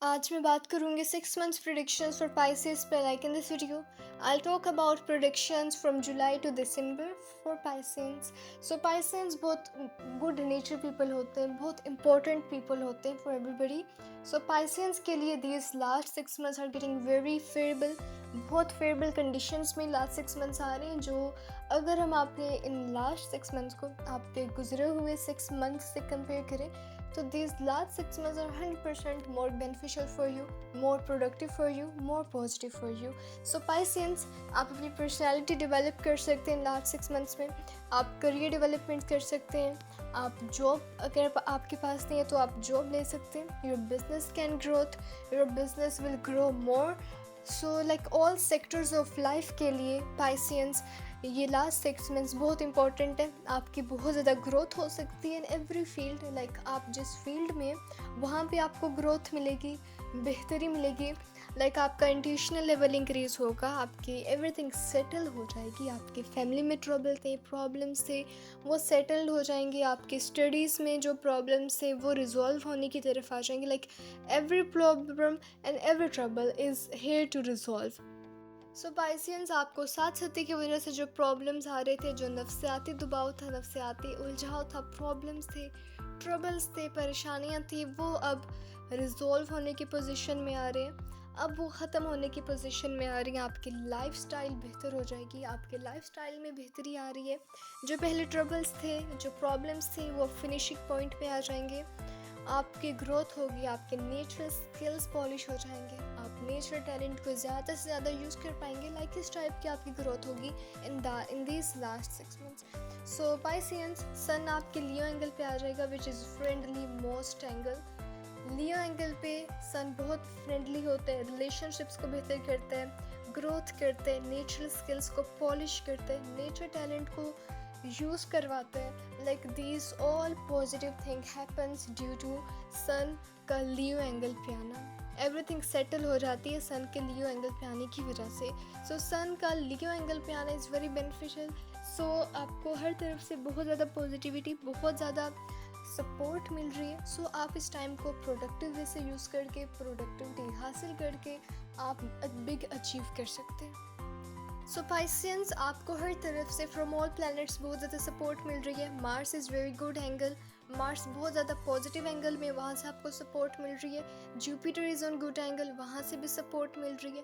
आज मैं बात करूँगी 6 मंथ्स प्रेडिक्शंस फॉर पाइसेस पे like in this video I talk about predictions from July to December for Pisces. So Pisces बहुत good nature people होते हैं, बहुत इंपॉर्टेंट पीपल होते हैं फॉर एवरीबडी। सो पाइसेंस के लिए these last 6 months are getting very favourable, बहुत favourable conditions में लास्ट 6 मंथ्स आ रहे हैं। जो अगर हम आपके इन लास्ट 6 मंथ्स को आपके गुजरे हुए 6 मंथ्स से कंपेयर करें तो these last 6 months are 100% more beneficial for you, more productive for you, more positive for you. So Pisceans, आप अपनी पर्सनैलिटी डेवलप कर सकते हैं लास्ट 6 मंथ्स में, आप करियर डेवलपमेंट कर सकते हैं, आप जॉब अगर आपके पास नहीं है तो आप जॉब ले सकते हैं, your business can growth, your business will grow more. So like all sectors of life के लिए पाइसियंस ये लास्ट 6 मंथ्स बहुत इंपॉर्टेंट है। आपकी बहुत ज़्यादा ग्रोथ हो सकती है इन एवरी फील्ड, लाइक आप जिस फील्ड में वहाँ पे आपको ग्रोथ मिलेगी, बेहतरी मिलेगी, लाइक आपका इंट्यूशनल लेवल इंक्रीज़ होगा, आपकी एवरीथिंग सेटल हो जाएगी, आपके फैमिली में ट्रबल थे, प्रॉब्लम्स थे, वो सेटल्ड हो जाएंगे, आपकी स्टडीज़ में जो प्रॉब्लम्स थे वो रिजॉल्व होने की तरफ आ जाएंगे। Like every problem and every trouble is here to resolve. So Pisces, आपको साथ साथी की वजह से जो प्रॉब्लम्स आ रहे थे, जो नफ्सियाती दबाव था, नफ्सियाती उलझाव था, प्रॉब्लम्स थे, ट्रबल्स थे, परेशानियां थी, वो अब रिजॉल्व होने की पोजीशन में आ रहे हैं, अब वो ख़त्म होने की पोजीशन में आ रही हैं। आपकी लाइफस्टाइल बेहतर हो जाएगी, आपके लाइफस्टाइल में बेहतरी आ रही है। जो पहले ट्रबल्स थे, जो प्रॉब्लम्स थे, वो फिनिशिंग पॉइंट पे आ जाएंगे, आपकी ग्रोथ होगी, आपके नेचुरल स्किल्स पॉलिश हो जाएंगे, आप नेचुरल टैलेंट को ज़्यादा से ज़्यादा यूज़ कर पाएंगे। लाइक इस टाइप की आपकी ग्रोथ होगी in this last 6 months. So Pisces, sun आपके लियो एंगल पे आ जाएगा which is friendly most angle. Leo angle पे सन बहुत फ्रेंडली होते हैं, रिलेशनशिप्स को बेहतर करते हैं, ग्रोथ करते हैं, नेचुरल स्किल्स को पॉलिश करते हैं, नेचर टैलेंट को यूज़ करवाते हैं। Like these all positive thing happens due to sun का लियो एंगल पे आना। एवरीथिंग सेटल हो जाती है सन के लियो एंगल पे आने की वजह से। सो सन का लियो एंगल पे आना इज़ वेरी बेनिफिशियल। सो आपको हर तरफ से बहुत ज़्यादा पॉजिटिविटी, बहुत ज़्यादा सपोर्ट मिल रही है। सो आप इस टाइम को प्रोडक्टिव वे से यूज़ करके, प्रोडक्टिविटी हासिल करके आप बिग अचीव कर सकते हैं। सो पाइसियंस, आपको हर तरफ से फ्रॉम ऑल प्लैनेट्स बहुत ज़्यादा सपोर्ट मिल रही है। Mars is very good angle, Mars बहुत ज़्यादा पॉजिटिव एंगल में, वहाँ से आपको सपोर्ट मिल रही है। Jupiter is on good angle, वहाँ से भी सपोर्ट मिल रही है।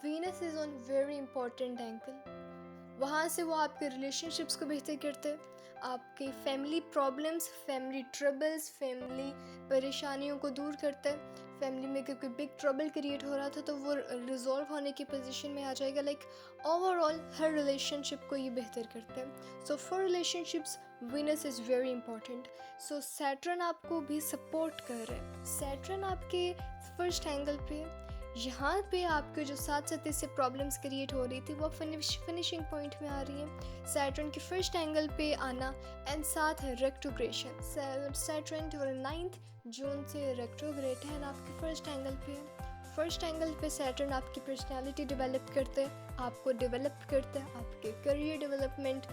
Venus is on very important angle, वहाँ से वो आपके रिलेशनशिप्स को बेहतर करते हैं, आपके family problems, family troubles, family परेशानियों को दूर करते हैं। फैमिली में कोई बिग ट्रबल क्रिएट हो रहा था तो वो रिजॉल्व होने की पोजीशन में आ जाएगा। लाइक ओवरऑल हर रिलेशनशिप को ये बेहतर करते हैं। So for relationships Venus is very important. So Saturn आपको भी सपोर्ट कर रहे हैं। सैटर्न आपके फर्स्ट एंगल पे, यहाँ पे आपके जो साथ साथ इससे प्रॉब्लम्स क्रिएट हो रही थी वो फिनिशिंग पॉइंट में आ रही है। सैटर्न के फर्स्ट एंगल पे आना एंड साथ है रेक्टोग्रेशन। सैटर्न 9 जून से रेक्टोग्रेट है आपके फर्स्ट एंगल पे। फर्स्ट एंगल पे सैटर्न आपकी पर्सनालिटी डेवलप करते हैं, आपको डेवलप करते हैं, आपके career development,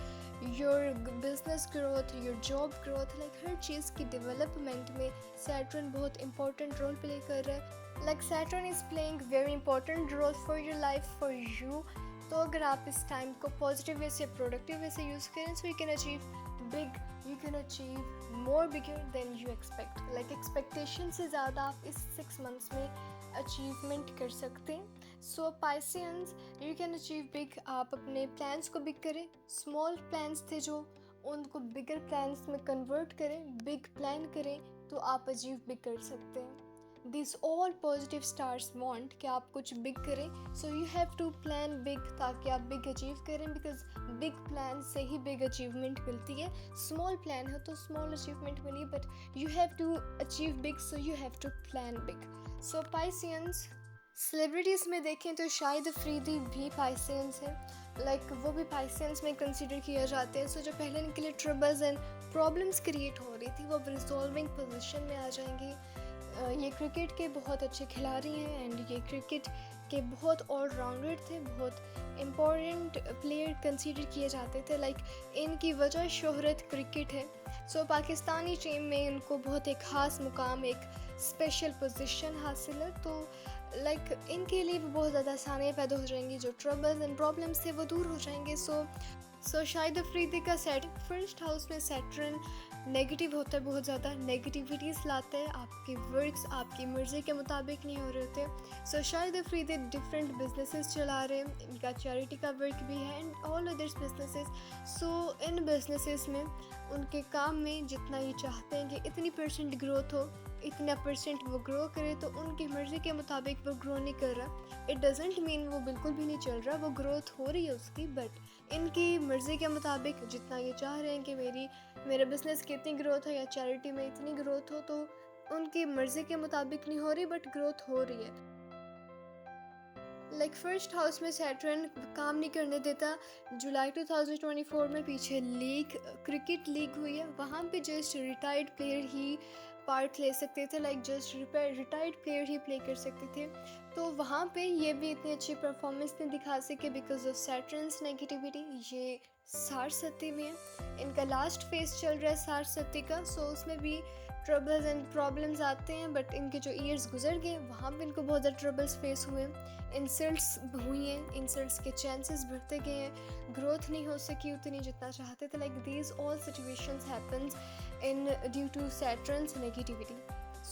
your business growth, your job growth, like हर चीज़ की डेवलपमेंट में सैटर्न बहुत इंपॉर्टेंट रोल प्ले कर रहा है। Like Saturn is playing very important role for your life, for you. तो अगर आप इस टाइम को पॉजिटिव वे से, प्रोडक्टिव वे से यूज़ करें, so you can achieve big, you can achieve more bigger than you expect. Like expectation से ज़्यादा आप इस 6 months में अचीवमेंट कर सकते हैं। So Pisces, you can achieve big. आप अपने प्लान्स को बिग करें, स्मॉल प्लान्स थे जो उनको बिगर प्लान्स में कन्वर्ट करें, बिग प्लान करें तो आप अचीव बिग कर सकते हैं। This all positive stars want कि आप कुछ बिग करें, so you have to plan big ताकि आप बिग अचीव करें, बिकॉज बिग प्लान से ही बिग अचीवमेंट मिलती है। स्मॉल प्लान है तो स्मॉल अचीवमेंट मिली, but you have to achieve big, so you have to plan big. So Pisces, celebrities में देखें तो शाहिद अफरीदी भी पाइसियंस है। लाइक वो भी पाइसियंस में कंसिडर किया जाते हैं। सो जो पहले इनके लिए ट्रबल्स एंड प्रॉब्लम्स क्रिएट हो रही थी वो अब रिजॉल्विंग पोजिशन में आ जाएंगी। ये क्रिकेट के बहुत अच्छे खिलाड़ी हैं एंड ये क्रिकेट के बहुत ऑलराउंडर थे, बहुत इम्पोर्टेंट प्लेयर कंसीडर किए जाते थे। लाइक इनकी वजह शोहरत क्रिकेट है। सो पाकिस्तानी टीम में इनको बहुत एक ख़ास मुकाम, एक स्पेशल पोजीशन हासिल है, तो लाइक इनके लिए भी बहुत ज़्यादा आसानियाँ पैदा हो जाएंगी, जो ट्रबल्स एंड प्रॉब्लम्स थे वो दूर हो जाएंगे। सो शायद अफरीदी का सेट फर्स्ट हाउस में सैटर्न नेगेटिव होता है, बहुत ज़्यादा नेगेटिविटीज़ लाता है, आपके वर्क्स आपकी मर्ज़ी के मुताबिक नहीं हो रहे होते। सो शायद अफरीदी डिफरेंट बिजनेसेस चला रहे हैं, इनका चैरिटी का वर्क भी है and all others businesses. So in businesses में उनके काम में जितना ये चाहते हैं कि इतनी परसेंट ग्रोथ हो, इतना परसेंट वो ग्रो करे, तो उनकी मर्ज़ी के मुताबिक वो ग्रो नहीं कर रहा। इट डजेंट मीन वो बिल्कुल भी नहीं चल रहा, वो ग्रोथ हो रही है उसकी, बट इनकी मर्ज़ी के मुताबिक जितना ये चाह रहे हैं कि मेरे बिज़नेस की इतनी ग्रोथ हो या चैरिटी में इतनी ग्रोथ हो, तो उनकी मर्ज़ी के मुताबिक नहीं हो रही बट ग्रोथ हो रही है। लाइक फर्स्ट हाउस में सैटर्न काम नहीं करने देता। जुलाई 2024 में पीछे लीग क्रिकेट लीग हुई है, वहाँ पे जस्ट रिटायर्ड प्लेयर ही पार्ट ले सकते थे, लाइक जस्ट रिटायर्ड प्लेयर ही प्ले कर सकते थे। तो वहाँ पे ये भी इतनी अच्छी परफॉर्मेंस नहीं दिखा सके बिकॉज ऑफ सैटर्न्स नेगेटिविटी। ये सार सत्ती में है, इनका लास्ट फेज चल रहा है सार सत्ती का, सो उसमें भी ट्रबल्स एंड प्रॉब्लम्स आते हैं, बट इनके जो ईयर्स गुजर गए वहाँ पे इनको बहुत ज़्यादा ट्रबल्स फेस हुए, इंसल्ट्स हुई हैं, इंसल्ट्स के चांसेस बढ़ते गए हैं, ग्रोथ नहीं हो सकी उतनी जितना चाहते थे। Like these all situations happens in due to Saturn's negativity.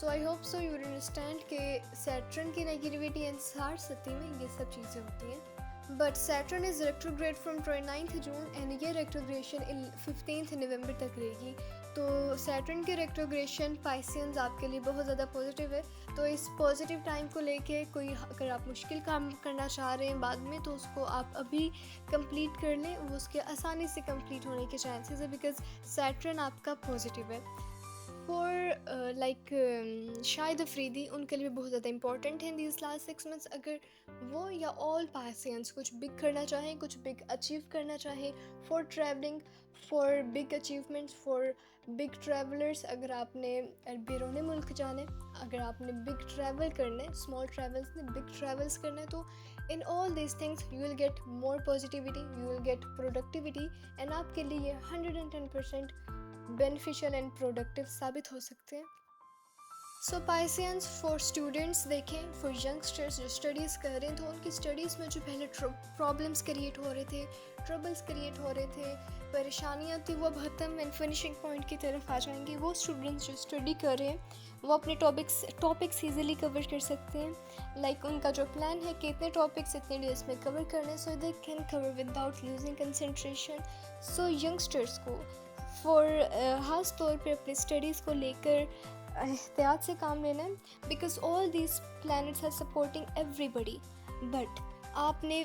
So I hope so you understand कि सैटर्न की नेगेटिविटी एंड सार सती में ये सब चीज़ें होती हैं। But Saturn is retrograde from 29 June and ये रेट्रोग्रेशन 15 नवंबर तक रहेगी। तो सैटर्न की रेट्रोग्रेशन पाइसियंस आपके लिए बहुत ज़्यादा पॉजिटिव है। तो इस पॉजिटिव टाइम को लेके कोई अगर आप मुश्किल काम करना चाह रहे हैं बाद में, तो उसको आप अभी कंप्लीट कर लें, वो उसके आसानी से कंप्लीट होने के चांसेस है बिकॉज सैटर्न आपका पॉजिटिव है। फॉर लाइक शायद अफरीदी उनके लिए बहुत ज़्यादा इंपॉर्टेंट है दीज लास्ट 6 मंथ्स। अगर वो या ऑल पासियंस कुछ बिग करना चाहें, कुछ बिग अचीव करना चाहें, for travelling, for big achievements, for big travellers, अगर आपने बैरून मुल्क जाना है, अगर आपने बिग ट्रैवल करना है, स्मॉल ट्रैवल्स ने बिग ट्रैवल्स करना है, तो in all this things you will get more positivity, you will get productivity and आपके लिए 110% बेनिफिशियल एंड प्रोडक्टिव साबित हो सकते हैं। सो पाइसियंस फॉर स्टूडेंट्स देखें, फॉर यंगस्टर्स जो स्टडीज़ कर रहे हैं, तो उनकी स्टडीज़ में जो पहले प्रॉब्लम्स क्रिएट हो रहे थे, ट्रबल्स क्रिएट हो रहे थे, परेशानियाँ थी, वो अब ख़त्म एंड फिनिशिंग पॉइंट की तरफ आ जाएंगी। वो स्टूडेंट्स जो स्टडी कर रहे हैं वो अपने टॉपिक्स ईजिली कवर कर सकते हैं। लाइक उनका जो प्लान है कि इतने टॉपिक्स इतने डेज में कवर करने, so they can cover without losing concentration. So youngsters को फॉर ख़ास तौर पे अपनी स्टडीज़ को लेकर एहतियात से काम लेना है because all these planets are supporting everybody, but आपने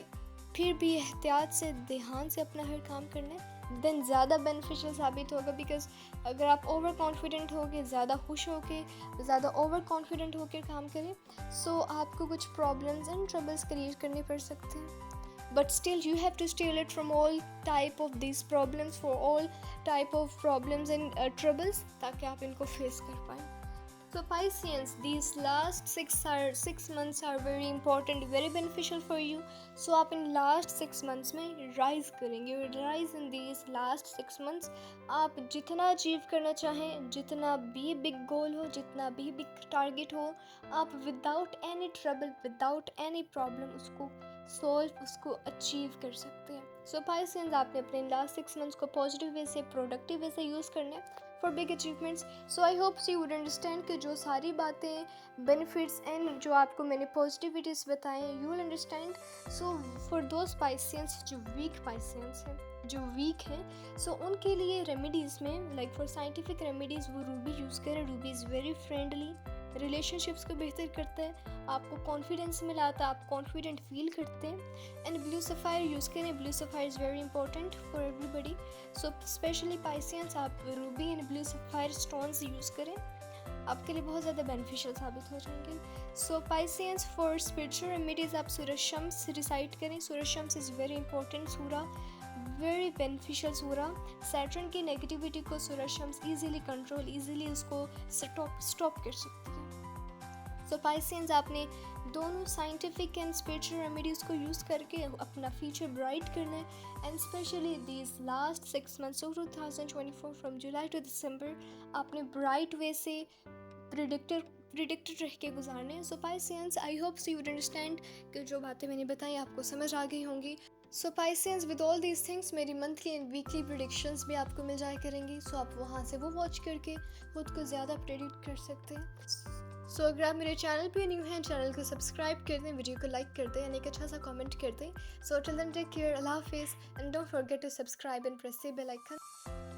फिर भी एहतियात से ध्यान से अपना हर काम करना है, देन ज़्यादा बेनिफिशियल साबित होगा। बिकॉज अगर आप ओवर कॉन्फिडेंट होके, ज़्यादा खुश होके, ज़्यादा ओवर कॉन्फिडेंट होकर काम करें, सो आपको कुछ प्रॉब्लम्स एंड ट्रबल्स क्रिएट करने पड़ सकते हैं। But still you have to stay alert from all type of these problems, for all type of problems and troubles, ताकि आप इनको face कर पाएँ। So Pisceans, these last 6 months are very important, very beneficial for you. So आप इन last 6 months में rise करेंगे, rise in these last 6 months। आप जितना अचीव करना चाहें, जितना भी बिग गोल हो, जितना भी बिग टारगेट हो, आप without any trouble, without any problem उसको सॉल्व, उसको अचीव कर सकते हैं। सो पाइसियंस, आपने अपने लास्ट 6 मंथ्स को पॉजिटिव वे से, प्रोडक्टिव वे से यूज़ करना है for big achievements. So I hope you would understand कि जो सारी बातें, बेनिफिट्स एंड जो आपको मैंने पॉजिटिविटीज़ बताए हैं, you will understand. So for those Pisceans जो वीक पाइसियंस हैं, जो वीक हैं, सो उनके लिए रेमेडीज़ में, लाइक फॉर साइंटिफिक रेमेडीज़, वो रूबी यूज़ करें। Ruby is very friendly, relationships को बेहतर करता है, आपको कॉन्फिडेंस मिलाता है, आप कॉन्फिडेंट फील करते हैं। एंड ब्लू सफ़ायर यूज़ करें, blue sapphire is very important for everybody. So specially Pisces, आप ruby and blue sapphire stones use करें, आपके लिए बहुत ज़्यादा बेनिफिशियल साबित हो जाएंगे। So Pisces for spiritual remedies, आप सूरज शम्स रिसाइट करें। सूरज शम्स इज़ वेरी इंपॉर्टेंट सूरा, वेरी बेनिफिशियल सूरा। सैटर्न की नेगेटिविटी को सूरज शम्स ईजिली कंट्रोल, ईजिली उसको स्टॉप कर सकती है। सो पाइसियंस, आपने दोनों साइंटिफिक एंड स्पिरिचुअल रेमेडीज़ को यूज़ करके अपना फ्यूचर ब्राइट करना है। And specially these last 6 months of 2024 from July to December, आपने ब्राइट वे से प्रिडिक्टेड रह के गुजारने हैं। So Pisces, I hope so you would understand कि जो बातें मैंने बताई आपको समझ आ गई होंगी। So Pisces, with all these things मेरी मंथली एंड वीकली प्रिडिक्शंस भी आपको मिल जाया करेंगी। सो आप वहाँ से वो वॉच करके खुद को ज़्यादा प्रेडिक्ट कर सकते हैं। सो अगर आप मेरे चैनल पे न्यू हैं, चैनल को सब्सक्राइब कर दें, वीडियो को लाइक कर दें एंड एक अच्छा सा कमेंट कर दें। So till then take care, अल्लाह हाफिज़ and don't forget to subscribe and press the bell icon.